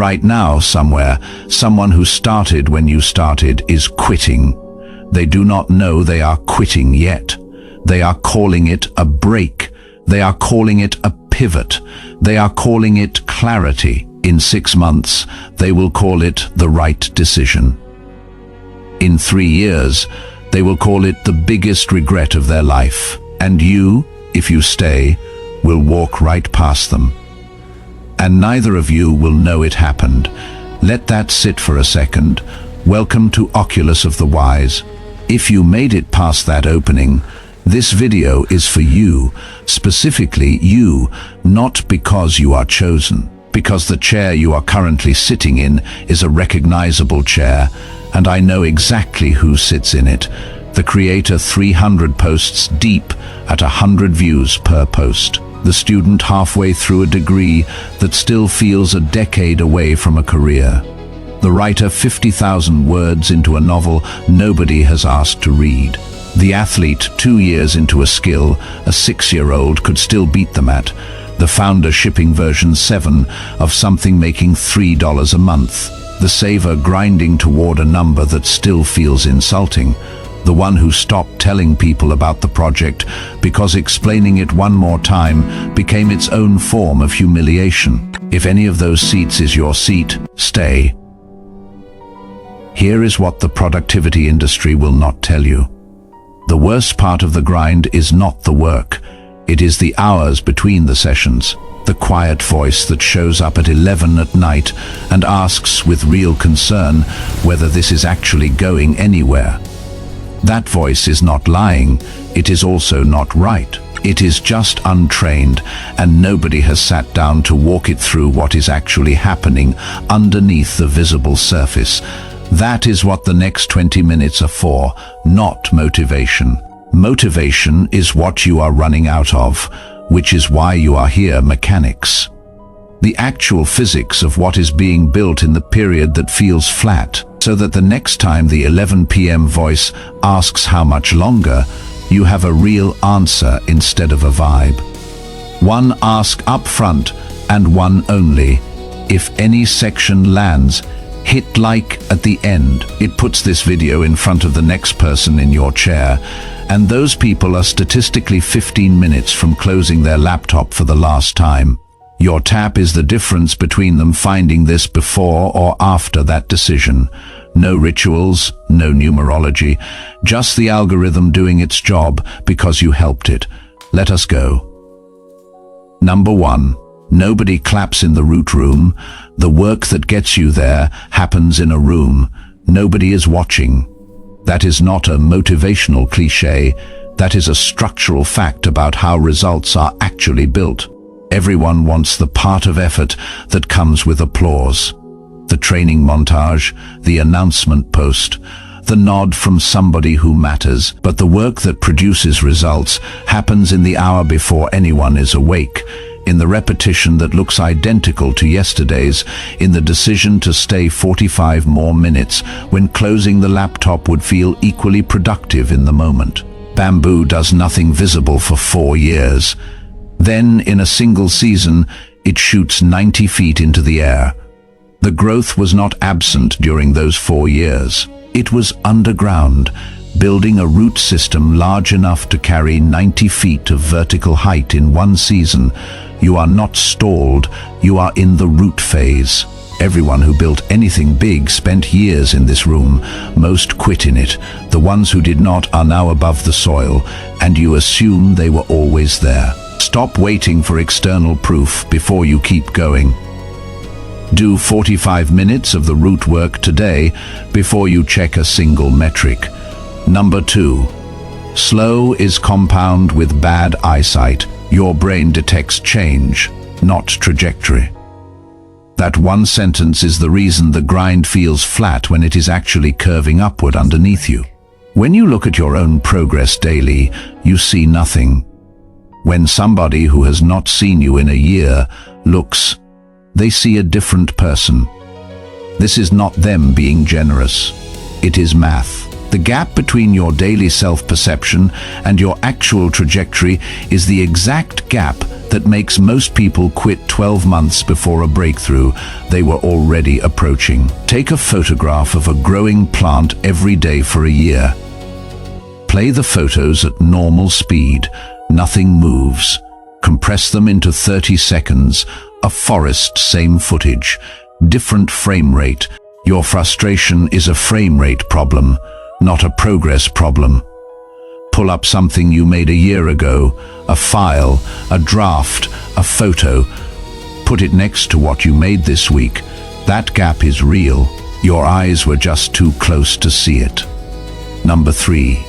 right now, somewhere, someone who started when you started is quitting. They do not know they are quitting yet. They are calling it a break. They are calling it a pivot. They are calling it clarity. In 6 months, they will call it the right decision. In 3 years, they will call it the biggest regret of their life. And you, if you stay, will walk right past them. And neither of you will know it happened. Let that sit for a second. Welcome to Oculus of the Wise. If you made it past that opening, this video is for you, specifically you, not because you are chosen, because the chair you are currently sitting in is a recognizable chair, and I know exactly who sits in it. The creator 300 posts deep at 100 views per post. The student halfway through a degree that still feels a decade away from a career. The writer 50,000 words into a novel nobody has asked to read. The athlete 2 years into a skill a 6-year-old could still beat them at. The founder shipping version 7 of something making $3 a month. The saver grinding toward a number that still feels insulting. The one who stopped telling people about the project because explaining it one more time became its own form of humiliation. If any of those seats is your seat, stay. Here is what the productivity industry will not tell you. The worst part of the grind is not the work. It is the hours between the sessions. The quiet voice that shows up at 11 at night and asks with real concern whether this is actually going anywhere. That voice is not lying, it is also not right. It is just untrained, and nobody has sat down to walk it through what is actually happening underneath the visible surface. That is what the next 20 minutes are for, not motivation. Motivation is what you are running out of, which is why you are here, mechanics. The actual physics of what is being built in the period that feels flat, so that the next time the 11 p.m. voice asks how much longer, you have a real answer instead of a vibe. One ask up front and one only. If any section lands, hit like at the end. It puts this video in front of the next person in your chair, and those people are statistically 15 minutes from closing their laptop for the last time. Your tap is the difference between them finding this before or after that decision. No rituals, no numerology, just the algorithm doing its job because you helped it. Let us go. Number 1. Nobody claps in the root room. The work that gets you there happens in a room. Nobody is watching. That is not a motivational cliché. That is a structural fact about how results are actually built. Everyone wants the part of effort that comes with applause. The training montage, the announcement post, the nod from somebody who matters. But the work that produces results happens in the hour before anyone is awake, in the repetition that looks identical to yesterday's, in the decision to stay 45 more minutes when closing the laptop would feel equally productive in the moment. Bamboo does nothing visible for 4 years. Then, in a single season, it shoots 90 feet into the air. The growth was not absent during those 4 years. It was underground, building a root system large enough to carry 90 feet of vertical height in one season. You are not stalled, you are in the root phase. Everyone who built anything big spent years in this room. Most quit in it. The ones who did not are now above the soil, and you assume they were always there. Stop waiting for external proof before you keep going. Do 45 minutes of the root work today before you check a single metric. Number 2. Slow is compound with bad eyesight. Your brain detects change, not trajectory. That one sentence is the reason the grind feels flat when it is actually curving upward underneath you. When you look at your own progress daily, you see nothing. When somebody who has not seen you in a year looks, they see a different person. This is not them being generous. It is math. The gap between your daily self-perception and your actual trajectory is the exact gap that makes most people quit 12 months before a breakthrough they were already approaching. Take a photograph of a growing plant every day for a year. Play the photos at normal speed. Nothing moves. Compress them into 30 seconds. A forest, same footage, different frame rate. Your frustration is a frame rate problem, not a progress problem. Pull up something you made a year ago, a file, a draft, a photo. Put it next to what you made this week. That gap is real. Your eyes were just too close to see it. Number 3.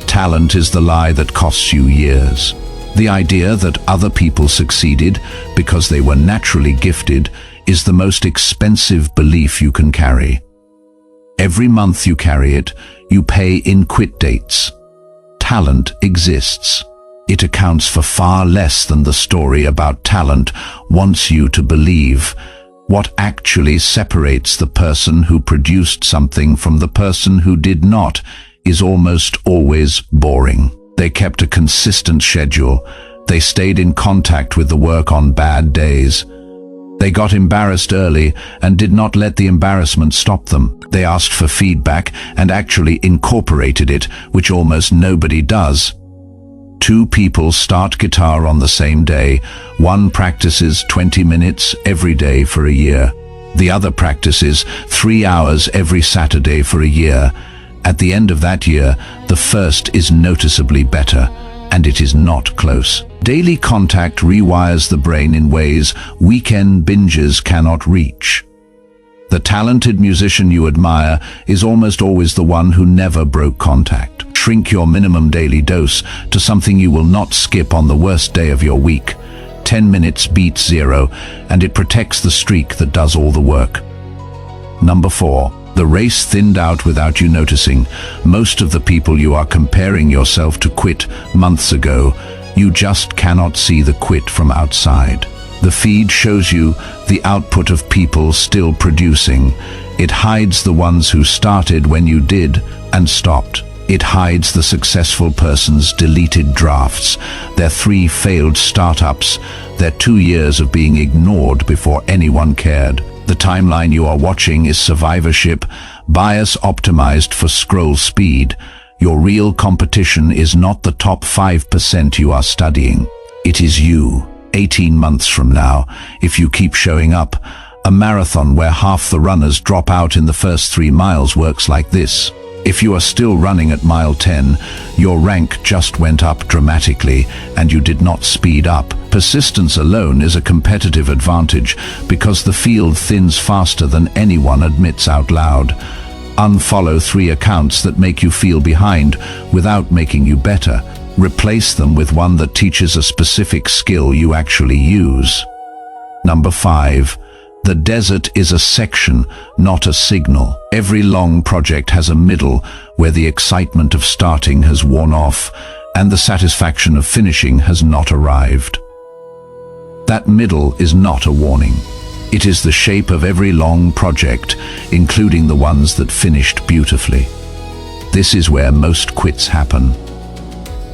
Talent is the lie that costs you years. The idea that other people succeeded because they were naturally gifted is the most expensive belief you can carry. Every month you carry it, you pay in quit dates. Talent exists. It accounts for far less than the story about talent wants you to believe. What actually separates the person who produced something from the person who did not is almost always boring. They kept a consistent schedule. They stayed in contact with the work on bad days. They got embarrassed early and did not let the embarrassment stop them. They asked for feedback and actually incorporated it, which almost nobody does. 2 people start guitar on the same day. One practices 20 minutes every day for a year. The other practices 3 hours every Saturday for a year. At the end of that year, the first is noticeably better, and it is not close. Daily contact rewires the brain in ways weekend binges cannot reach. The talented musician you admire is almost always the one who never broke contact. Shrink your minimum daily dose to something you will not skip on the worst day of your week. 10 minutes beats 0, and it protects the streak that does all the work. Number 4. The race thinned out without you noticing. Most of the people you are comparing yourself to quit months ago. You just cannot see the quit from outside. The feed shows you the output of people still producing. It hides the ones who started when you did and stopped. It hides the successful person's deleted drafts, their 3 failed startups, their 2 years of being ignored before anyone cared. The timeline you are watching is survivorship, bias optimized for scroll speed. Your real competition is not the top 5% you are studying. It is you. 18 months from now, if you keep showing up, a marathon where half the runners drop out in the first 3 miles works like this. If you are still running at mile 10, your rank just went up dramatically and you did not speed up. Persistence alone is a competitive advantage because the field thins faster than anyone admits out loud. Unfollow 3 accounts that make you feel behind without making you better. Replace them with one that teaches a specific skill you actually use. Number 5. The desert is a section, not a signal. Every long project has a middle where the excitement of starting has worn off and the satisfaction of finishing has not arrived. That middle is not a warning. It is the shape of every long project, including the ones that finished beautifully. This is where most quits happen.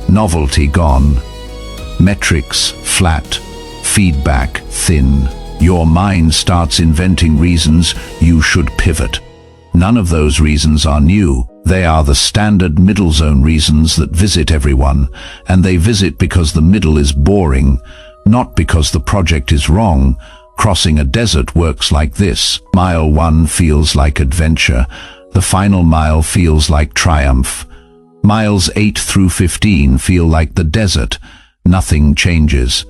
Novelty gone. Metrics flat. Feedback thin. Your mind starts inventing reasons you should pivot. None of those reasons are new. They are the standard middle zone reasons that visit everyone, and they visit because the middle is boring, not because the project is wrong. Crossing a desert works like this. Mile 1 feels like adventure. The final mile feels like triumph. Miles 8 through 15 feel like the desert. Nothing changes.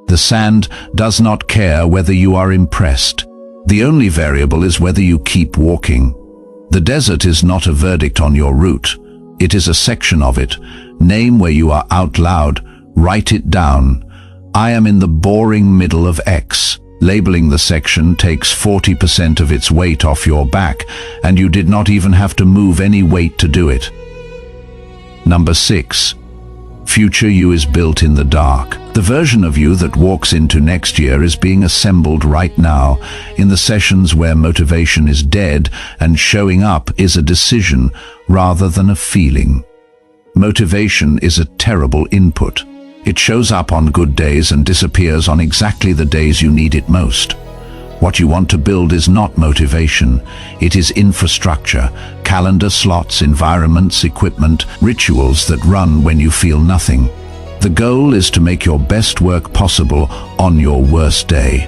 The sand does not care whether you are impressed. The only variable is whether you keep walking. The desert is not a verdict on your route. It is a section of it. Name where you are out loud. Write it down. I am in the boring middle of X. Labeling the section takes 40% of its weight off your back, and you did not even have to move any weight to do it. Number 6. Future you is built in the dark. The version of you that walks into next year is being assembled right now in the sessions where motivation is dead and showing up is a decision rather than a feeling. Motivation is a terrible input. It shows up on good days and disappears on exactly the days you need it most. What you want to build is not motivation, it is infrastructure, calendar slots, environments, equipment, rituals that run when you feel nothing. The goal is to make your best work possible on your worst day,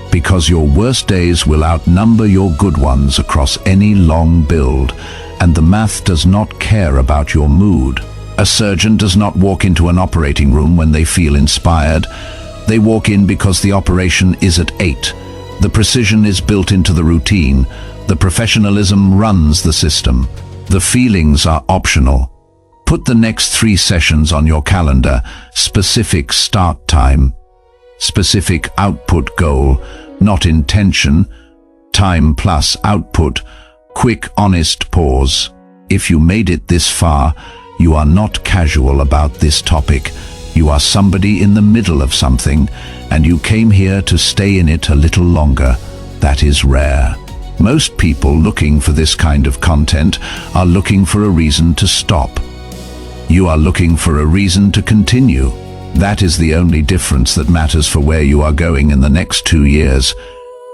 because your worst days will outnumber your good ones across any long build, and the math does not care about your mood. A surgeon does not walk into an operating room when they feel inspired. They walk in because the operation is at 8. The precision is built into the routine. The professionalism runs the system. The feelings are optional. Put the next 3 sessions on your calendar. Specific start time. Specific output goal, not intention. Time plus output. Quick, honest pause. If you made it this far, you are not casual about this topic. You are somebody in the middle of something, and you came here to stay in it a little longer. That is rare. Most people looking for this kind of content are looking for a reason to stop. You are looking for a reason to continue. That is the only difference that matters for where you are going in the next 2 years.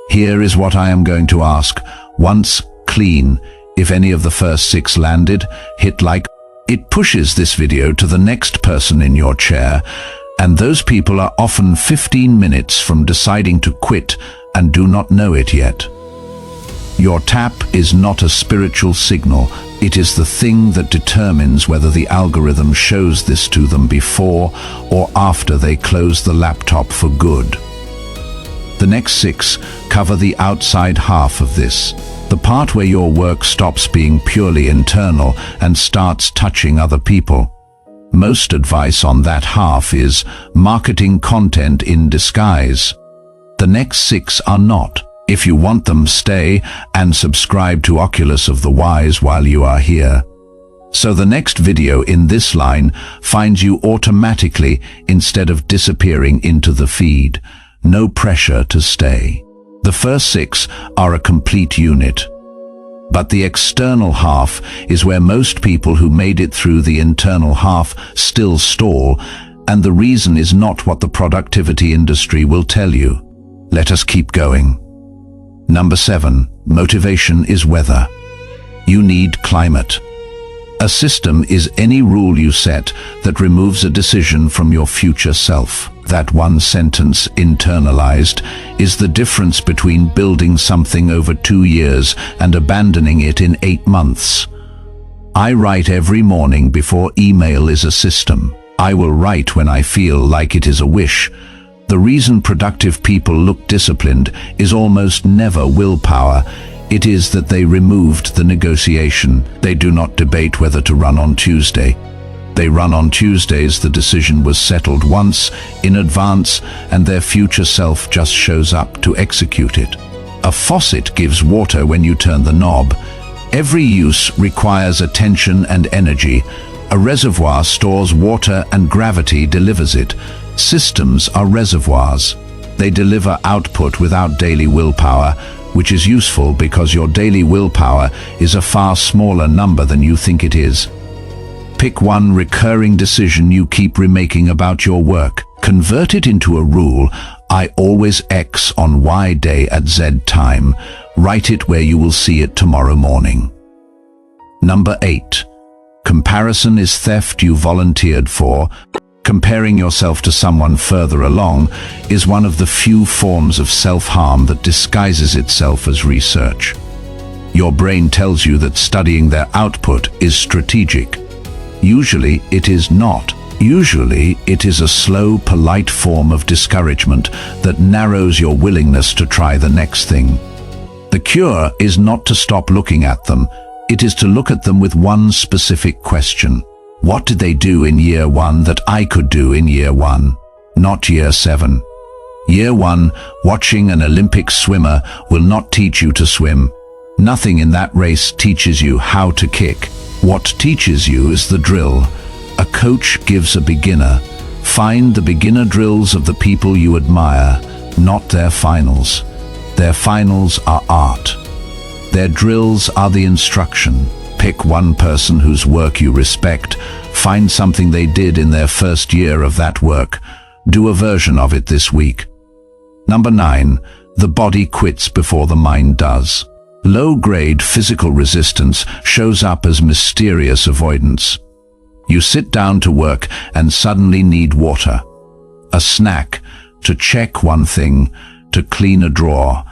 Here is what I am going to ask. Once clean, if any of the first 6 landed, hit like. It pushes this video to the next person in your chair, and those people are often 15 minutes from deciding to quit and do not know it yet. Your tap is not a spiritual signal. It is the thing that determines whether the algorithm shows this to them before or after they close the laptop for good. The next 6 cover the outside half of this. The part where your work stops being purely internal and starts touching other people. Most advice on that half is marketing content in disguise. The next 6 are not. If you want them, stay and subscribe to Oculus of the Wise while you are here. So the next video in this line finds you automatically instead of disappearing into the feed. No pressure to stay. The first 6 are a complete unit. But the external half is where most people who made it through the internal half still stall, and the reason is not what the productivity industry will tell you. Let us keep going. Number 7, motivation is weather. You need climate. A system is any rule you set that removes a decision from your future self. That one sentence, internalized, is the difference between building something over 2 years and abandoning it in 8 months. I write every morning before email is a system. I will write when I feel like it is a wish. The reason productive people look disciplined is almost never willpower. It is that they removed the negotiation. They do not debate whether to run on Tuesday. They run on Tuesdays. The decision was settled once in advance, and their future self just shows up to execute it. A faucet gives water when you turn the knob. Every use requires attention and energy. A reservoir stores water and gravity delivers it. Systems are reservoirs. They deliver output without daily willpower, which is useful because your daily willpower is a far smaller number than you think it is. Pick one recurring decision you keep remaking about your work. Convert it into a rule. I always X on Y day at Z time. Write it where you will see it tomorrow morning. Number 8. Comparison is theft you volunteered for. Comparing yourself to someone further along is one of the few forms of self-harm that disguises itself as research. Your brain tells you that studying their output is strategic. Usually it is not. Usually it is a slow, polite form of discouragement that narrows your willingness to try the next thing. The cure is not to stop looking at them. It is to look at them with one specific question. What did they do in year 1 that I could do in year 1? Not year 7. Year 1, watching an Olympic swimmer will not teach you to swim. Nothing in that race teaches you how to kick. What teaches you is the drill. A coach gives a beginner Find the beginner drills of the people you admire, not their finals. Their finals are art. Their drills are the instruction. Pick one person whose work you respect. Find something they did in their first year of that work. Do a version of it this week. Number 9. The body quits before the mind does. Low-grade physical resistance shows up as mysterious avoidance. You sit down to work and suddenly need water, a snack, to check one thing, to clean a drawer.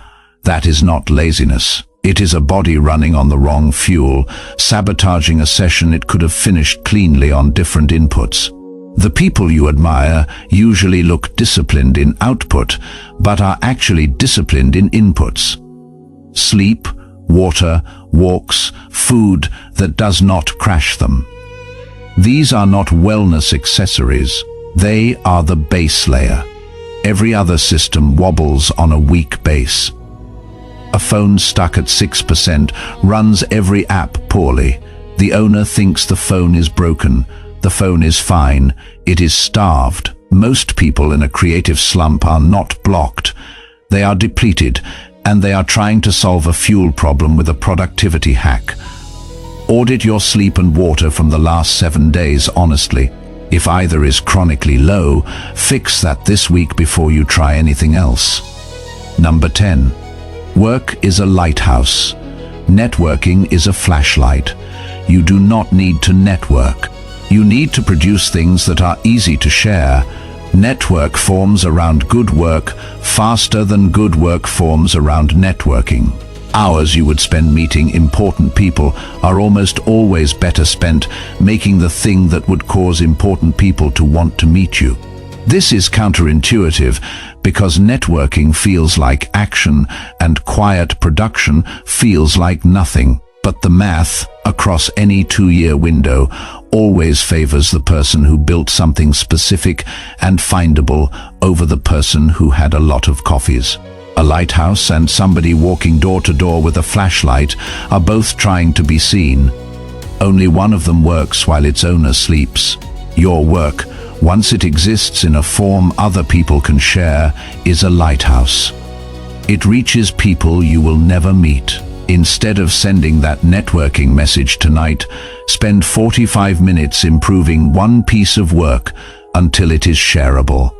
That is not laziness. It is a body running on the wrong fuel, sabotaging a session it could have finished cleanly on different inputs. The people you admire usually look disciplined in output, but are actually disciplined in inputs. Sleep, water, walks, food that does not crash them. These are not wellness accessories. They are the base layer. Every other system wobbles on a weak base. A phone stuck at 6% runs every app poorly. The owner thinks the phone is broken. The phone is fine. It is starved. Most people in a creative slump are not blocked. They are depleted, and they are trying to solve a fuel problem with a productivity hack. Audit your sleep and water from the last 7 days honestly. If either is chronically low, fix that this week before you try anything else. Number 10. Work is a lighthouse. Networking is a flashlight. You do not need to network. You need to produce things that are easy to share. Network forms around good work faster than good work forms around networking. Hours you would spend meeting important people are almost always better spent making the thing that would cause important people to want to meet you. This is counterintuitive because networking feels like action and quiet production feels like nothing. But the math, across any 2-year window, always favors the person who built something specific and findable over the person who had a lot of coffees. A lighthouse and somebody walking door to door with a flashlight are both trying to be seen. Only one of them works while its owner sleeps. Your work, once it exists in a form other people can share, is a lighthouse. It reaches people you will never meet. Instead of sending that networking message tonight, spend 45 minutes improving one piece of work until it is shareable.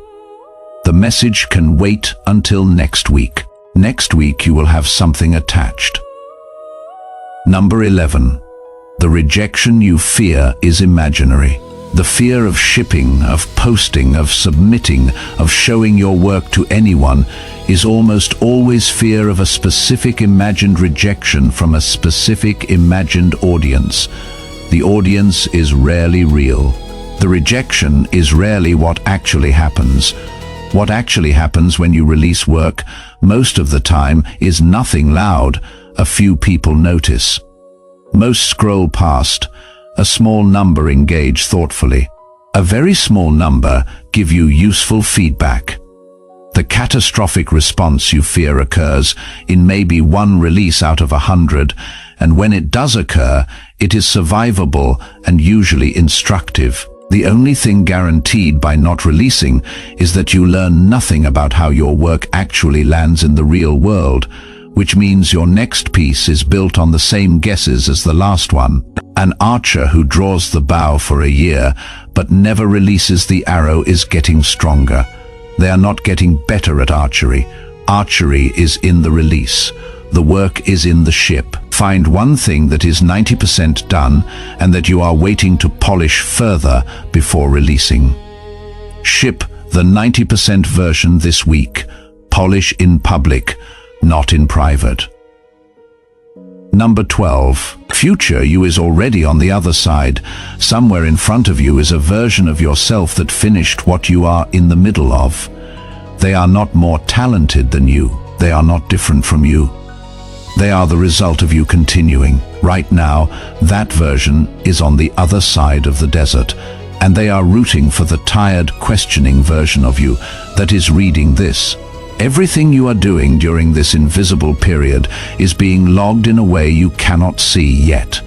The message can wait until next week. Next week you will have something attached. Number 11. The rejection you fear is imaginary. The fear of shipping, of posting, of submitting, of showing your work to anyone is almost always fear of a specific imagined rejection from a specific imagined audience. The audience is rarely real. The rejection is rarely what actually happens. What actually happens when you release work, most of the time, is nothing loud. A few people notice. Most scroll past. A small number engage thoughtfully. A very small number give you useful feedback. The catastrophic response you fear occurs in maybe one release out of 100, and when it does occur, it is survivable and usually instructive. The only thing guaranteed by not releasing is that you learn nothing about how your work actually lands in the real world, which means your next piece is built on the same guesses as the last one. An archer who draws the bow for a year but never releases the arrow is getting stronger. They are not getting better at archery. Archery is in the release. The work is in the ship. Find one thing that is 90% done and that you are waiting to polish further before releasing. Ship the 90% version this week. Polish in public, not in private. Number 12. Future you is already on the other side. Somewhere in front of you is a version of yourself that finished what you are in the middle of. They are not more talented than you. They are not different from you. They are the result of you continuing. Right now, that version is on the other side of the desert, and they are rooting for the tired, questioning version of you that is reading this. Everything you are doing during this invisible period is being logged in a way you cannot see yet.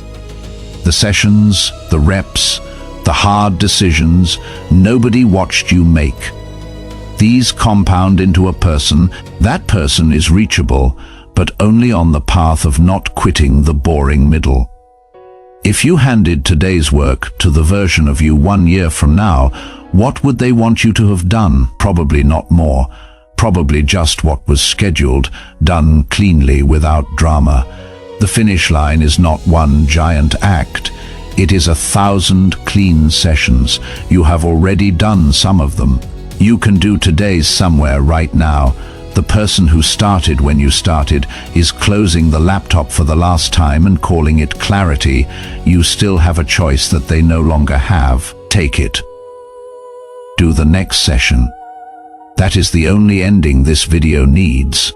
The sessions, the reps, The hard decisions nobody watched you make. These compound into a person. That person is reachable, but only on the path of not quitting the boring middle. If you handed today's work to the version of you 1 year from now, what would they want you to have done? Probably not more. Probably just what was scheduled, done cleanly without drama. The finish line is not one giant act. It is 1,000 clean sessions. You have already done some of them. You can do today's somewhere right now. The person who started when you started is closing the laptop for the last time and calling it clarity. You still have a choice that they no longer have. Take it. Do the next session. That is the only ending this video needs.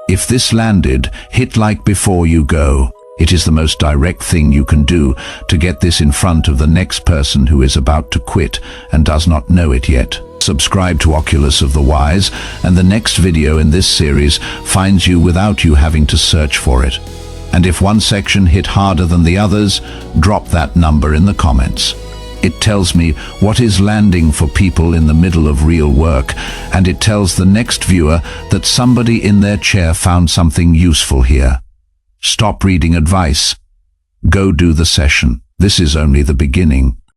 If this landed, hit like before you go. It is the most direct thing you can do to get this in front of the next person who is about to quit and does not know it yet. Subscribe to Oculus of the Wise, and the next video in this series finds you without you having to search for it. And if one section hit harder than the others, drop that number in the comments. It tells me what is landing for people in the middle of real work, and it tells the next viewer that somebody in their chair found something useful here. Stop reading advice. Go do the session. This is only the beginning.